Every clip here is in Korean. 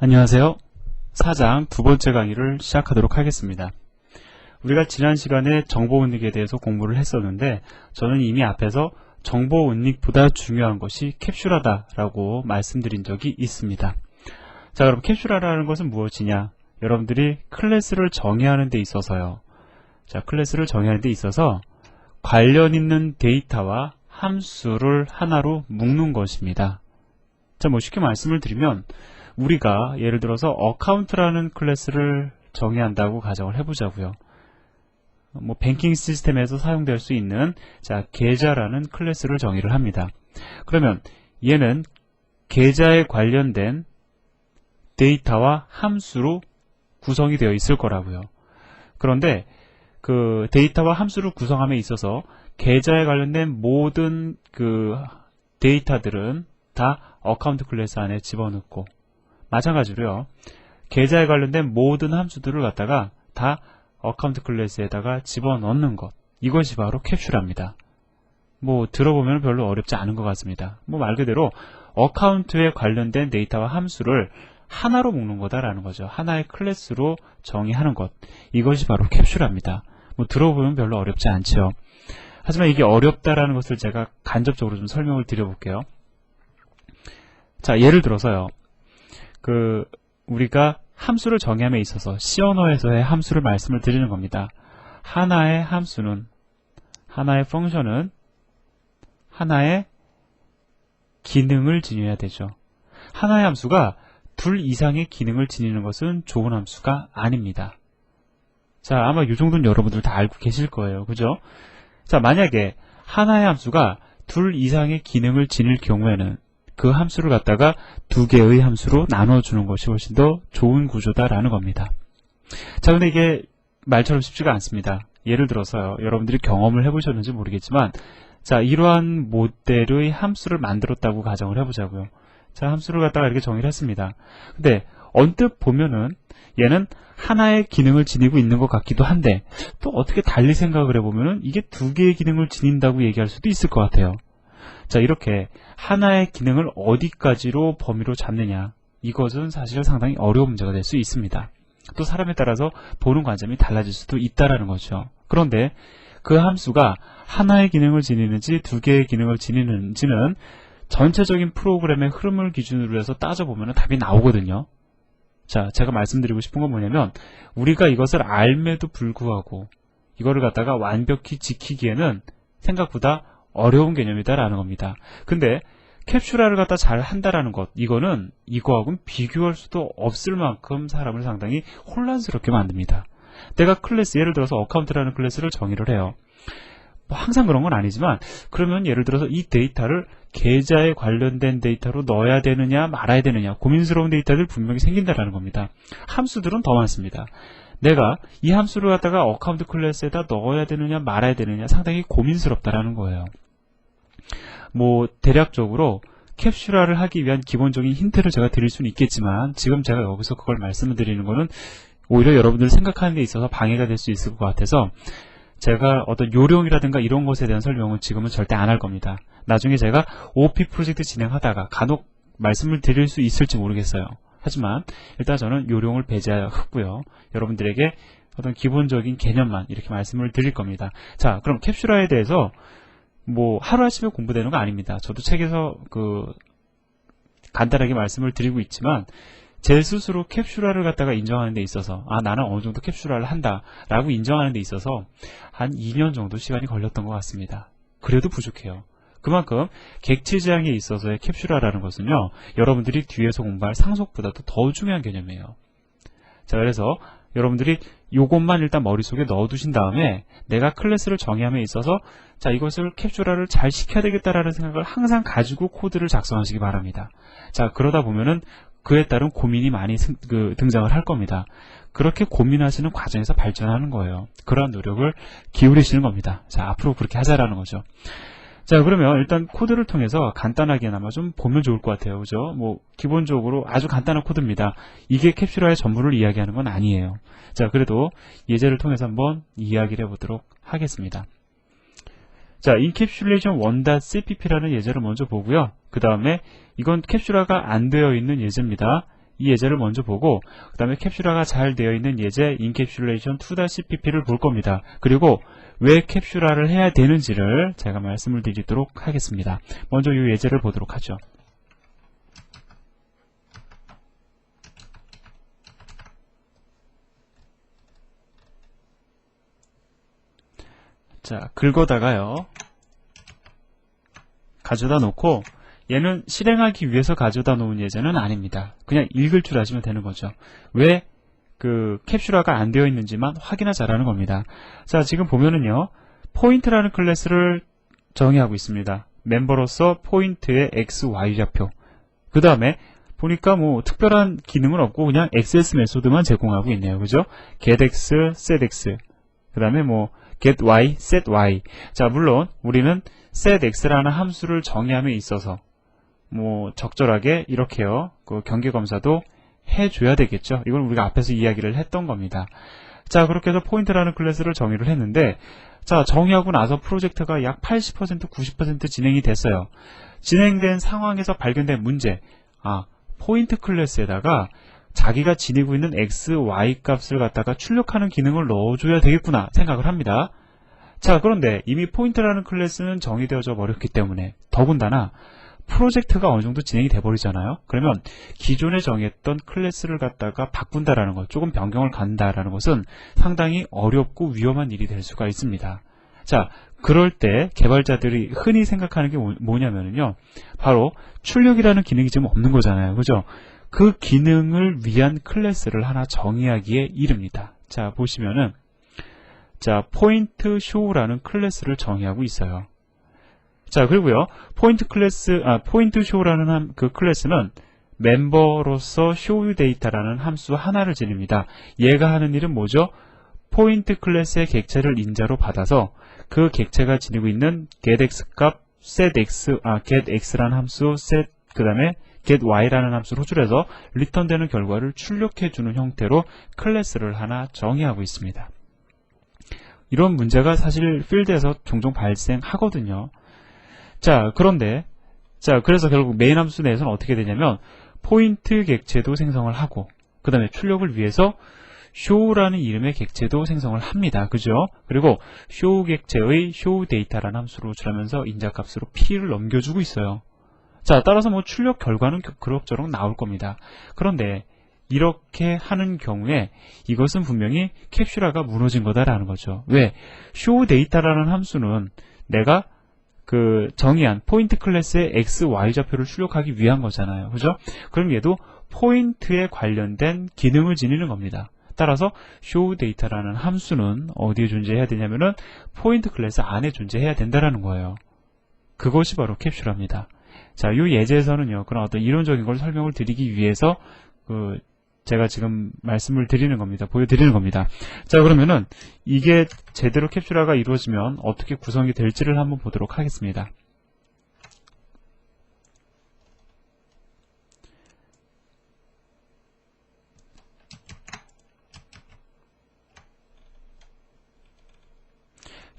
안녕하세요. 4장 두 번째 강의를 시작하도록 하겠습니다. 우리가 지난 시간에 정보은닉에 대해서 공부를 했었는데 저는 이미 앞에서 정보은닉보다 중요한 것이 캡슐화다라고 말씀드린 적이 있습니다. 자, 그럼 캡슐화라는 것은 무엇이냐? 여러분들이 클래스를 정의하는 데 있어서요. 자, 클래스를 정의하는 데 있어서 관련 있는 데이터와 함수를 하나로 묶는 것입니다. 자, 쉽게 말씀을 드리면 우리가 예를 들어서 어카운트라는 클래스를 정의한다고 가정을 해보자고요. 뱅킹 시스템에서 사용될 수 있는 계좌라는 클래스를 정의를 합니다. 그러면 얘는 계좌에 관련된 데이터와 함수로 구성이 되어 있을 거라고요. 그런데 그 데이터와 함수를 구성함에 있어서 계좌에 관련된 모든 그 데이터들은 다 어카운트 클래스 안에 집어넣고, 마찬가지로요, 계좌에 관련된 모든 함수들을 갖다가 다 어카운트 클래스에다가 집어넣는 것, 이것이 바로 캡슐화입니다. 들어보면 별로 어렵지 않은 것 같습니다. 말 그대로 어카운트에 관련된 데이터와 함수를 하나로 묶는 거다라는 거죠. 하나의 클래스로 정의하는 것, 이것이 바로 캡슐화입니다. 들어보면 별로 어렵지 않죠. 하지만 이게 어렵다라는 것을 제가 간접적으로 좀 설명을 드려볼게요. 자, 예를 들어서요, 우리가 함수를 정의함에 있어서 C 언어에서의 함수를 말씀을 드리는 겁니다. 하나의 함수는, 하나의 펑션은 하나의 기능을 지녀야 되죠. 하나의 함수가 둘 이상의 기능을 지니는 것은 좋은 함수가 아닙니다. 자, 아마 이 정도는 여러분들 다 알고 계실 거예요. 그죠? 자, 만약에 하나의 함수가 둘 이상의 기능을 지닐 경우에는 그 함수를 갖다가 두 개의 함수로 나눠주는 것이 훨씬 더 좋은 구조다라는 겁니다. 자, 근데 이게 말처럼 쉽지가 않습니다. 예를 들어서요, 여러분들이 경험을 해보셨는지 모르겠지만, 자, 이러한 모델의 함수를 만들었다고 가정을 해보자고요. 자, 함수를 갖다가 이렇게 정의를 했습니다. 근데 언뜻 보면은 얘는 하나의 기능을 지니고 있는 것 같기도 한데, 또 어떻게 달리 생각을 해보면은 이게 두 개의 기능을 지닌다고 얘기할 수도 있을 것 같아요. 자, 이렇게 하나의 기능을 어디까지로 범위로 잡느냐, 이것은 사실 상당히 어려운 문제가 될 수 있습니다. 또 사람에 따라서 보는 관점이 달라질 수도 있다라는 거죠. 그런데 그 함수가 하나의 기능을 지니는지 두 개의 기능을 지니는지는 전체적인 프로그램의 흐름을 기준으로 해서 따져보면 답이 나오거든요. 자, 제가 말씀드리고 싶은 건 뭐냐면, 우리가 이것을 알매도 불구하고 이거를 갖다가 완벽히 지키기에는 생각보다 어려운 개념이다라는 겁니다. 근데 캡슐화를 갖다 잘 한다라는 것, 이거는 이거하고는 비교할 수도 없을 만큼 사람을 상당히 혼란스럽게 만듭니다. 내가 클래스, 예를 들어서 어카운트라는 클래스를 정의를 해요. 항상 그런 건 아니지만, 그러면 예를 들어서 이 데이터를 계좌에 관련된 데이터로 넣어야 되느냐 말아야 되느냐, 고민스러운 데이터들 분명히 생긴다라는 겁니다. 함수들은 더 많습니다. 내가 이 함수를 갖다가 어카운트 클래스에다 넣어야 되느냐 말아야 되느냐 상당히 고민스럽다라는 거예요. 대략적으로 캡슐화를 하기 위한 기본적인 힌트를 제가 드릴 수는 있겠지만, 지금 제가 여기서 그걸 말씀을 드리는 거는 오히려 여러분들 생각하는 데 있어서 방해가 될 수 있을 것 같아서 제가 어떤 요령이라든가 이런 것에 대한 설명은 지금은 절대 안 할 겁니다. 나중에 제가 OP 프로젝트 진행하다가 간혹 말씀을 드릴 수 있을지 모르겠어요. 하지만 일단 저는 요령을 배제하고요, 여러분들에게 어떤 기본적인 개념만 이렇게 말씀을 드릴 겁니다. 자, 그럼 캡슐화에 대해서 하루아침에 공부되는 거 아닙니다. 저도 책에서 간단하게 말씀을 드리고 있지만, 제 스스로 캡슐화를 갖다가 인정하는 데 있어서, 나는 어느 정도 캡슐화를 한다라고 인정하는 데 있어서 한 2년 정도 시간이 걸렸던 것 같습니다. 그래도 부족해요. 그만큼 객체 지향에 있어서의 캡슐화라는 것은요, 여러분들이 뒤에서 공부할 상속보다도 더 중요한 개념이에요. 자, 그래서 여러분들이 요것만 일단 머릿속에 넣어두신 다음에 내가 클래스를 정의함에 있어서, 자, 이것을 캡슐화를 잘 시켜야 되겠다라는 생각을 항상 가지고 코드를 작성하시기 바랍니다. 자, 그러다 보면은 그에 따른 고민이 많이 등장을 할 겁니다. 그렇게 고민하시는 과정에서 발전하는 거예요. 그러한 노력을 기울이시는 겁니다. 자, 앞으로 그렇게 하자라는 거죠. 자, 그러면 일단 코드를 통해서 간단하게나마 좀 보면 좋을 것 같아요. 그죠? 기본적으로 아주 간단한 코드입니다. 이게 캡슐화의 전부를 이야기하는 건 아니에요. 자, 그래도 예제를 통해서 한번 이야기를 해보도록 하겠습니다. 자, encapsulation 1.cpp라는 예제를 먼저 보고요. 그 다음에 이건 캡슐화가 안 되어 있는 예제입니다. 이 예제를 먼저 보고 그 다음에 캡슐화가 잘 되어 있는 예제 encapsulation 2-pp를 볼 겁니다. 그리고 왜 캡슐화를 해야 되는지를 제가 말씀을 드리도록 하겠습니다. 먼저 이 예제를 보도록 하죠. 자, 긁어다가요. 가져다 놓고 얘는 실행하기 위해서 가져다 놓은 예제는 아닙니다. 그냥 읽을 줄 아시면 되는 거죠. 왜 그 캡슐화가 안 되어 있는지만 확인하자라는 겁니다. 자, 지금 보면은요. 포인트라는 클래스를 정의하고 있습니다. 멤버로서 포인트의 x, y 좌표. 그 다음에 보니까 뭐 특별한 기능은 없고 그냥 XS 메소드만 제공하고 있네요. 그죠? getX, setX. 그 다음에 뭐 getY, setY. 자, 물론 우리는 setX라는 함수를 정의함에 있어서 뭐 적절하게 이렇게요. 그 경계 검사도 해줘야 되겠죠. 이건 우리가 앞에서 이야기를 했던 겁니다. 자, 그렇게 해서 포인트라는 클래스를 정의를 했는데, 자, 정의하고 나서 프로젝트가 약 80%, 90% 진행이 됐어요. 진행된 상황에서 발견된 문제. 포인트 클래스에다가 자기가 지니고 있는 x, y 값을 갖다가 출력하는 기능을 넣어줘야 되겠구나 생각을 합니다. 자, 그런데 이미 포인트라는 클래스는 정의되어져 버렸기 때문에 더군다나 프로젝트가 어느 정도 진행이 돼버리잖아요. 그러면 기존에 정했던 클래스를 갖다가 바꾼다라는 것, 조금 변경을 간다라는 것은 상당히 어렵고 위험한 일이 될 수가 있습니다. 자, 그럴 때 개발자들이 흔히 생각하는 게 뭐냐면요. 바로 출력이라는 기능이 지금 없는 거잖아요. 그죠? 그 기능을 위한 클래스를 하나 정의하기에 이릅니다. 자, 보시면은 자, 포인트 show라는 클래스를 정의하고 있어요. 자, 그리고요. 포인트 show라는 그 클래스는 멤버로서 show data라는 함수 하나를 지닙니다. 얘가 하는 일은 뭐죠? 포인트 클래스의 객체를 인자로 받아서 그 객체가 지니고 있는 getX 값, getX라는 함수, 그 다음에 getY라는 함수를 호출해서 리턴되는 결과를 출력해주는 형태로 클래스를 하나 정의하고 있습니다. 이런 문제가 사실 필드에서 종종 발생하거든요. 자, 그런데 그래서 결국 메인 함수 내에서는 어떻게 되냐면 포인트 객체도 생성을 하고 그 다음에 출력을 위해서 show라는 이름의 객체도 생성을 합니다. 그죠? 그리고 show 객체의 show data라는 함수를 호출하면서 인자값으로 p를 넘겨주고 있어요. 자, 따라서 뭐 출력 결과는 그럭저럭 나올 겁니다. 그런데 이렇게 하는 경우에 이것은 분명히 캡슐화가 무너진 거다라는 거죠. 왜? show data라는 함수는 내가 그 정의한 포인트 클래스의 x, y 좌표를 출력하기 위한 거잖아요. 그죠? 그럼 얘도 포인트에 관련된 기능을 지니는 겁니다. 따라서 show data라는 함수는 어디에 존재해야 되냐면은 포인트 클래스 안에 존재해야 된다라는 거예요. 그것이 바로 캡슐화입니다. 자, 이 예제에서는요, 그런 어떤 이론적인 걸 설명을 드리기 위해서 제가 지금 말씀을 드리는 겁니다. 보여드리는 겁니다. 자, 그러면은 이게 제대로 캡슐화가 이루어지면 어떻게 구성이 될지를 한번 보도록 하겠습니다.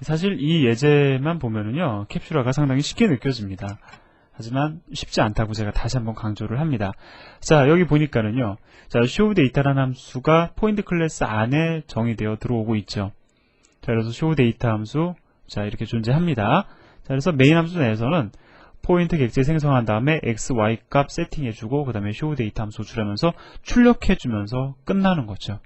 사실 이 예제만 보면은요, 캡슐화가 상당히 쉽게 느껴집니다. 하지만 쉽지 않다고 제가 다시 한번 강조를 합니다. 자, 여기 보니까는요. 자, show data라는 함수가 포인트 클래스 안에 정의되어 들어오고 있죠. 자, 그래서 show data 함수, 자, 이렇게 존재합니다. 자, 그래서 메인 함수 내에서는 포인트 객체 생성한 다음에 x, y 값 세팅해주고, 그 다음에 show data 함수 호출하면서 출력해주면서 끝나는 거죠.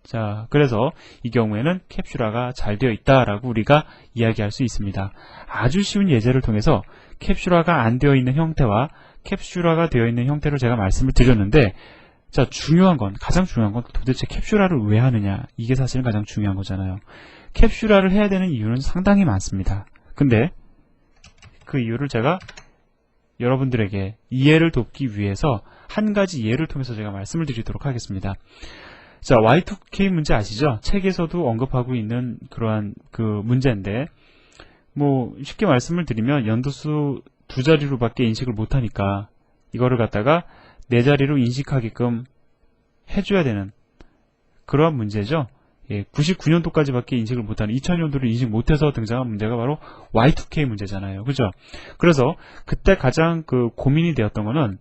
자, 그래서 이 경우에는 캡슐화가 잘 되어 있다라고 우리가 이야기할 수 있습니다. 아주 쉬운 예제를 통해서 캡슐화가 안 되어 있는 형태와 캡슐화가 되어 있는 형태를 제가 말씀을 드렸는데, 자, 가장 중요한 건 도대체 캡슐화를 왜 하느냐, 이게 사실은 가장 중요한 거잖아요. 캡슐화를 해야 되는 이유는 상당히 많습니다. 근데 그 이유를 제가 여러분들에게 이해를 돕기 위해서 한 가지 예를 통해서 제가 말씀을 드리도록 하겠습니다. 자, Y2K 문제 아시죠? 책에서도 언급하고 있는 그러한 그 문제인데, 뭐 쉽게 말씀을 드리면 연도수 2자리로밖에 인식을 못하니까 이거를 갖다가 4자리로 인식하게끔 해줘야 되는 그러한 문제죠. 예, 99년도까지밖에 인식을 못하는 2000년도를 인식 못해서 등장한 문제가 바로 Y2K 문제잖아요. 그죠? 그래서 그때 가장 그 고민이 되었던 거는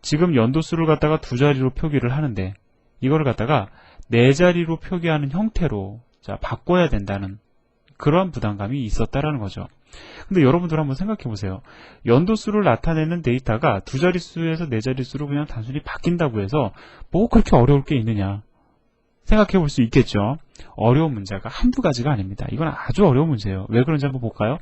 지금 연도수를 갖다가 두 자리로 표기를 하는데 이거를 갖다가 네 자리로 표기하는 형태로 바꿔야 된다는 그런 부담감이 있었다라는 거죠. 근데 여러분들 한번 생각해 보세요. 연도수를 나타내는 데이터가 두 자릿수에서 네 자릿수로 그냥 단순히 바뀐다고 해서 뭐 그렇게 어려울 게 있느냐 생각해 볼 수 있겠죠. 어려운 문제가 한두 가지가 아닙니다. 이건 아주 어려운 문제예요. 왜 그런지 한번 볼까요?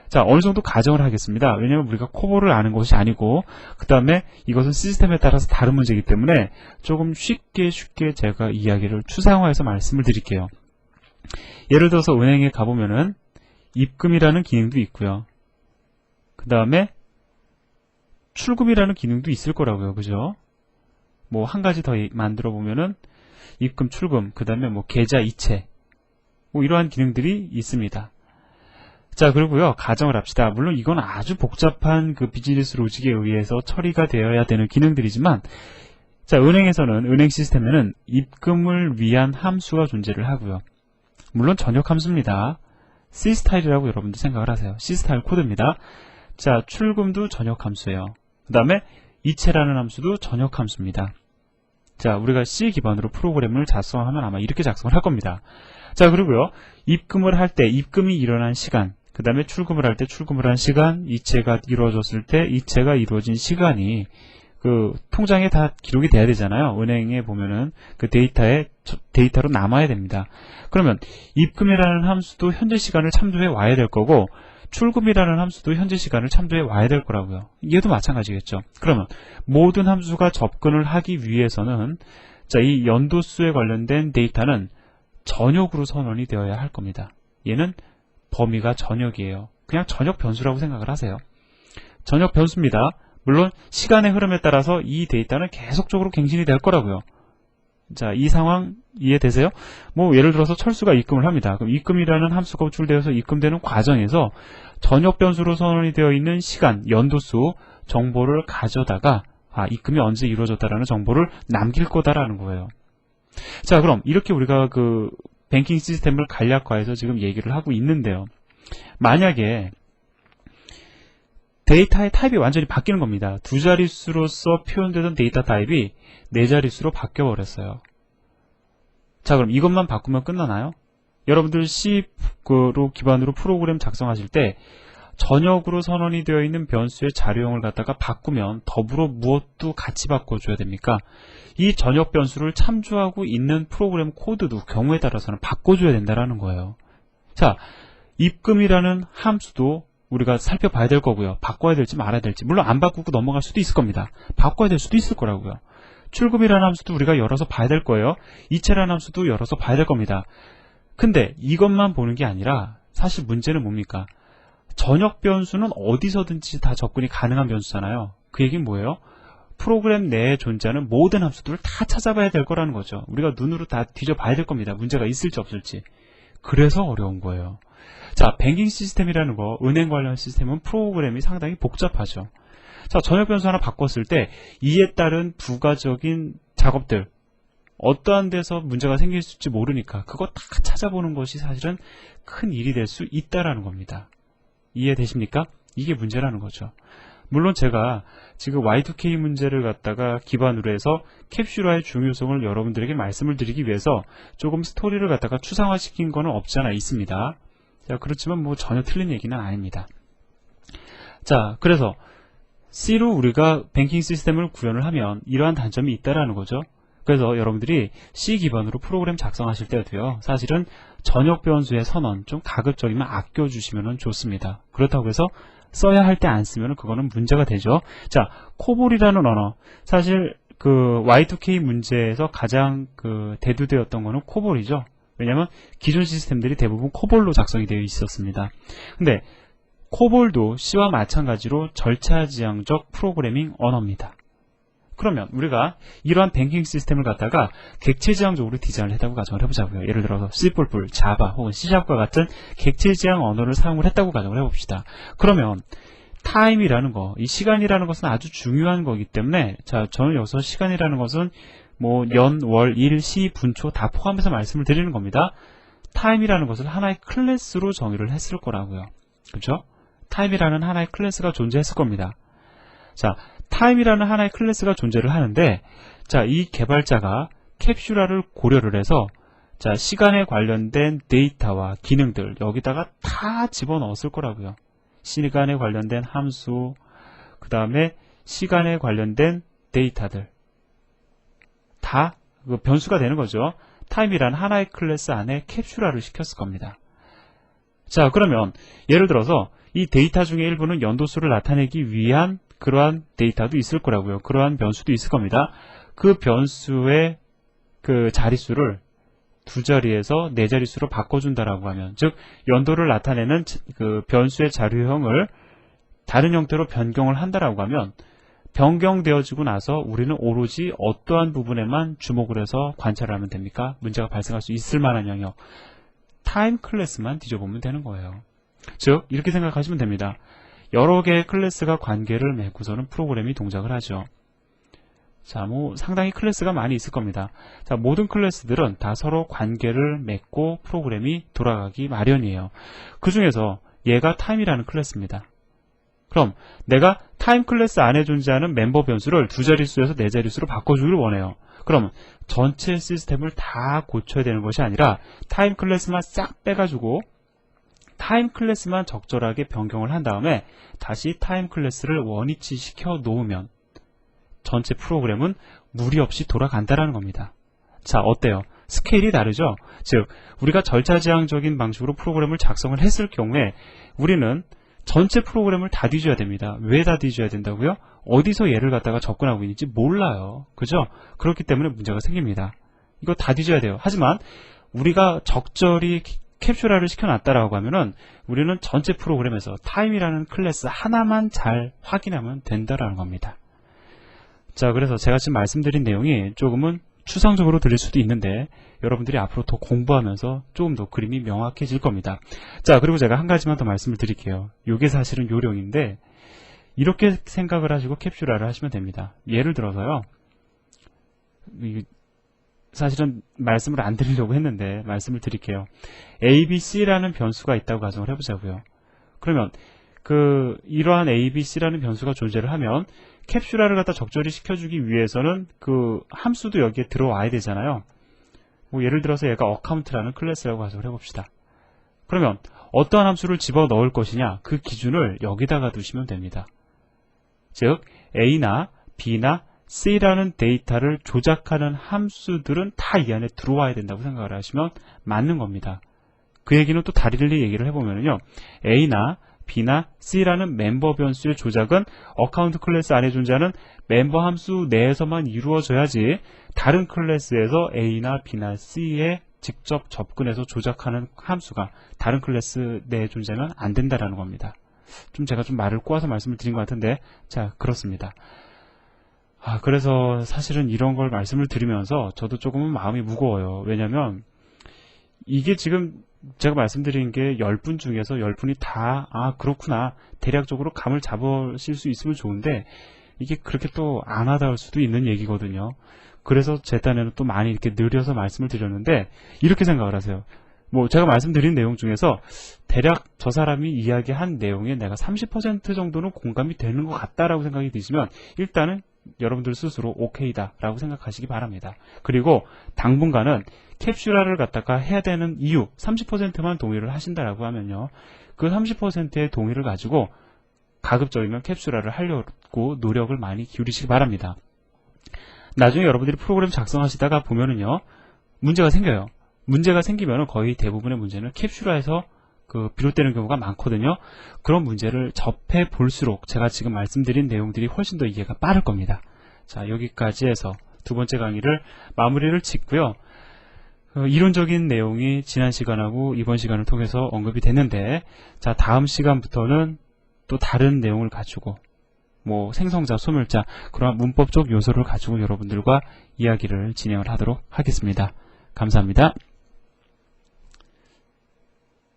자, 어느 정도 가정을 하겠습니다. 왜냐하면 우리가 코볼을 아는 것이 아니고 그 다음에 이것은 시스템에 따라서 다른 문제이기 때문에 조금 쉽게 제가 이야기를 추상화해서 말씀을 드릴게요. 예를 들어서 은행에 가보면은 입금이라는 기능도 있고요. 그 다음에 출금이라는 기능도 있을 거라고요. 그죠? 뭐 한 가지 더 만들어 보면은 입금, 출금, 그 다음에 뭐 계좌 이체 뭐 이러한 기능들이 있습니다. 자, 그리고요, 가정을 합시다. 물론 이건 아주 복잡한 그 비즈니스 로직에 의해서 처리가 되어야 되는 기능들이지만, 자, 은행에서는, 은행 시스템에는 입금을 위한 함수가 존재를 하고요. 물론 전역 함수입니다. C스타일이라고 여러분들 생각을 하세요. C스타일 코드입니다. 자, 출금도 전역 함수예요. 그 다음에 이체라는 함수도 전역 함수입니다. 자, 우리가 C 기반으로 프로그램을 작성하면 아마 이렇게 작성을 할 겁니다. 자, 그리고요, 입금을 할 때 입금이 일어난 시간, 그 다음에 출금을 할 때 출금을 한 시간, 이체가 이루어졌을 때 이체가 이루어진 시간이 그 통장에 다 기록이 돼야 되잖아요. 은행에 보면은 그 데이터로 남아야 됩니다. 그러면 입금이라는 함수도 현재 시간을 참조해 와야 될 거고, 출금이라는 함수도 현재 시간을 참조해 와야 될 거라고요. 얘도 마찬가지겠죠. 그러면 모든 함수가 접근을 하기 위해서는 자, 이 연도수에 관련된 데이터는 전역으로 선언이 되어야 할 겁니다. 얘는 범위가 전역이에요. 그냥 전역 변수라고 생각을 하세요. 전역 변수입니다. 물론 시간의 흐름에 따라서 이 데이터는 계속적으로 갱신이 될 거라고요. 자, 이 상황 이해되세요? 뭐 예를 들어서 철수가 입금을 합니다. 그럼 입금이라는 함수가 호출되어서 입금되는 과정에서 전역 변수로 선언이 되어 있는 시간, 연도수 정보를 가져다가 입금이 언제 이루어졌다라는 정보를 남길 거다라는 거예요. 자, 그럼 이렇게 우리가 그 뱅킹 시스템을 간략화해서 지금 얘기를 하고 있는데요. 만약에 데이터의 타입이 완전히 바뀌는 겁니다. 두 자릿수로서 표현되던 데이터 타입이 네 자릿수로 바뀌어버렸어요. 자, 그럼 이것만 바꾸면 끝나나요? 여러분들 C로 기반으로 프로그램 작성하실 때 전역으로 선언이 되어 있는 변수의 자료형을 갖다가 바꾸면 더불어 무엇도 같이 바꿔줘야 됩니까? 이 전역 변수를 참조하고 있는 프로그램 코드도 경우에 따라서는 바꿔줘야 된다는 거예요. 자, 입금이라는 함수도 우리가 살펴봐야 될 거고요. 바꿔야 될지 말아야 될지. 물론 안 바꾸고 넘어갈 수도 있을 겁니다. 바꿔야 될 수도 있을 거라고요. 출금이라는 함수도 우리가 열어서 봐야 될 거예요. 이체라는 함수도 열어서 봐야 될 겁니다. 근데 이것만 보는 게 아니라 사실 문제는 뭡니까? 전역 변수는 어디서든지 다 접근이 가능한 변수잖아요. 그 얘기는 뭐예요? 프로그램 내에 존재하는 모든 함수들을 다 찾아봐야 될 거라는 거죠. 우리가 눈으로 다 뒤져봐야 될 겁니다. 문제가 있을지 없을지. 그래서 어려운 거예요. 자, 뱅킹 시스템이라는 거, 은행 관련 시스템은 프로그램이 상당히 복잡하죠. 자, 전역 변수 하나 바꿨을 때 이에 따른 부가적인 작업들, 어떠한 데서 문제가 생길지 모르니까 그거 다 찾아보는 것이 사실은 큰 일이 될 수 있다라는 겁니다. 이해되십니까? 이게 문제라는 거죠. 물론 제가 지금 Y2K 문제를 갖다가 기반으로 해서 캡슐화의 중요성을 여러분들에게 말씀을 드리기 위해서 조금 스토리를 갖다가 추상화시킨 거는 없지 않아 있습니다. 자, 그렇지만 뭐 전혀 틀린 얘기는 아닙니다. 자, 그래서 C로 우리가 뱅킹 시스템을 구현을 하면 이러한 단점이 있다라는 거죠. 그래서 여러분들이 C 기반으로 프로그램 작성하실 때도요, 사실은 전역 변수의 선언 좀 가급적이면 아껴주시면 좋습니다. 그렇다고 해서 써야 할 때 안 쓰면 그거는 문제가 되죠. 자, 코볼이라는 언어, 사실 그 Y2K 문제에서 가장 그 대두되었던 거는 코볼이죠. 왜냐하면 기존 시스템들이 대부분 코볼로 작성이 되어 있었습니다. 근데 코볼도 C와 마찬가지로 절차지향적 프로그래밍 언어입니다. 그러면 우리가 이러한 뱅킹 시스템을 갖다가 객체지향적으로 디자인을 했다고 가정을 해보자고요. 예를 들어서 C++, 자바 혹은 C샵과 같은 객체지향 언어를 사용을 했다고 가정을 해봅시다. 그러면 타임이라는 거, 이 시간이라는 것은 아주 중요한 거기 때문에, 자, 저는 여기서 시간이라는 것은 뭐 년, 월, 일, 시, 분초 다 포함해서 말씀을 드리는 겁니다. 타임이라는 것을 하나의 클래스로 정의를 했을 거라고요. 그렇죠? 타임이라는 하나의 클래스가 존재했을 겁니다. 자, time이라는 하나의 클래스가 존재를 하는데, 자, 이 개발자가 캡슐화를 고려를 해서 자, 시간에 관련된 데이터와 기능들 여기다가 다 집어넣었을 거라고요. 시간에 관련된 함수, 그 다음에 시간에 관련된 데이터들 다 그 변수가 되는 거죠. time이란 하나의 클래스 안에 캡슐화를 시켰을 겁니다. 자, 그러면 예를 들어서 이 데이터 중에 일부는 연도수를 나타내기 위한 그러한 데이터도 있을 거라고요. 그러한 변수도 있을 겁니다. 그 변수의 그 자릿수를 두 자리에서 네 자릿수로 바꿔준다라고 하면, 즉 연도를 나타내는 그 변수의 자료형을 다른 형태로 변경을 한다라고 하면, 변경되어지고 나서 우리는 오로지 어떠한 부분에만 주목을 해서 관찰을 하면 됩니까? 문제가 발생할 수 있을 만한 영역, 타임 클래스만 뒤져보면 되는 거예요. 즉 이렇게 생각하시면 됩니다. 여러 개의 클래스가 관계를 맺고서는 프로그램이 동작을 하죠. 자, 상당히 클래스가 많이 있을 겁니다. 자, 모든 클래스들은 다 서로 관계를 맺고 프로그램이 돌아가기 마련이에요. 그 중에서 얘가 time이라는 클래스입니다. 그럼 내가 time 클래스 안에 존재하는 멤버 변수를 두 자릿수에서 네 자릿수로 바꿔주기를 원해요. 그럼 전체 시스템을 다 고쳐야 되는 것이 아니라 time 클래스만 싹 빼가지고 time 클래스만 적절하게 변경을 한 다음에 다시 time 클래스를 원위치 시켜 놓으면 전체 프로그램은 무리 없이 돌아간다라는 겁니다. 자, 어때요? 스케일이 다르죠? 즉, 우리가 절차지향적인 방식으로 프로그램을 작성을 했을 경우에 우리는 전체 프로그램을 다 뒤져야 됩니다. 왜 다 뒤져야 된다고요? 어디서 얘를 갖다가 접근하고 있는지 몰라요. 그죠? 그렇기 때문에 문제가 생깁니다. 이거 다 뒤져야 돼요. 하지만 우리가 적절히 캡슐화를 시켜놨다라고 하면은 우리는 전체 프로그램에서 time이라는 클래스 하나만 잘 확인하면 된다라는 겁니다. 자, 그래서 제가 지금 말씀드린 내용이 조금은 추상적으로 들릴 수도 있는데 여러분들이 앞으로 더 공부하면서 조금 더 그림이 명확해질 겁니다. 자, 그리고 제가 한 가지만 더 말씀을 드릴게요. 이게 사실은 요령인데 이렇게 생각을 하시고 캡슐화를 하시면 됩니다. 예를 들어서요, 사실은 말씀을 안 드리려고 했는데 말씀을 드릴게요. ABC라는 변수가 있다고 가정을 해보자고요. 그러면 이러한 ABC라는 변수가 존재를 하면 캡슐화를 갖다 적절히 시켜주기 위해서는 그 함수도 여기에 들어와야 되잖아요. 예를 들어서 얘가 어카운트라는 클래스라고 가정을 해봅시다. 그러면 어떠한 함수를 집어넣을 것이냐, 그 기준을 여기다가 두시면 됩니다. 즉 A나 B나 C라는 데이터를 조작하는 함수들은 다 이 안에 들어와야 된다고 생각을 하시면 맞는 겁니다. 그 얘기는 또 다르게 얘기를 해보면요, A나 B나 C라는 멤버 변수의 조작은 어카운트 클래스 안에 존재하는 멤버 함수 내에서만 이루어져야지 다른 클래스에서 A나 B나 C에 직접 접근해서 조작하는 함수가 다른 클래스 내에 존재는 안 된다라는 겁니다. 제가 말을 꼬아서 말씀을 드린 것 같은데, 자, 그렇습니다. 그래서 사실은 이런 걸 말씀을 드리면서 저도 조금은 마음이 무거워요. 왜냐면 이게 지금 제가 말씀드린 게 10분 중에서 10분이 다 그렇구나, 대략적으로 감을 잡으실 수 있으면 좋은데 이게 그렇게 또 안 와닿을 수도 있는 얘기거든요. 그래서 제 딴에는 또 많이 이렇게 느려서 말씀을 드렸는데 이렇게 생각을 하세요. 제가 말씀드린 내용 중에서 대략 저 사람이 이야기한 내용에 내가 30% 정도는 공감이 되는 것 같다라고 생각이 드시면 일단은 여러분들 스스로 오케이다 라고 생각하시기 바랍니다. 그리고 당분간은 캡슐화를 갖다가 해야 되는 이유 30%만 동의를 하신다라고 하면요, 그 30%의 동의를 가지고 가급적이면 캡슐화를 하려고 노력을 많이 기울이시기 바랍니다. 나중에 여러분들이 프로그램 작성하시다가 보면은요, 문제가 생겨요. 문제가 생기면은 거의 대부분의 문제는 캡슐화에서 비롯되는 경우가 많거든요. 그런 문제를 접해 볼수록 제가 지금 말씀드린 내용들이 훨씬 더 이해가 빠를 겁니다. 자, 여기까지 해서 두 번째 강의를 마무리를 짓고요. 이론적인 내용이 지난 시간하고 이번 시간을 통해서 언급이 됐는데, 자, 다음 시간부터는 또 다른 내용을 가지고 생성자, 소멸자, 그러한 문법적 요소를 가지고 여러분들과 이야기를 진행을 하도록 하겠습니다. 감사합니다.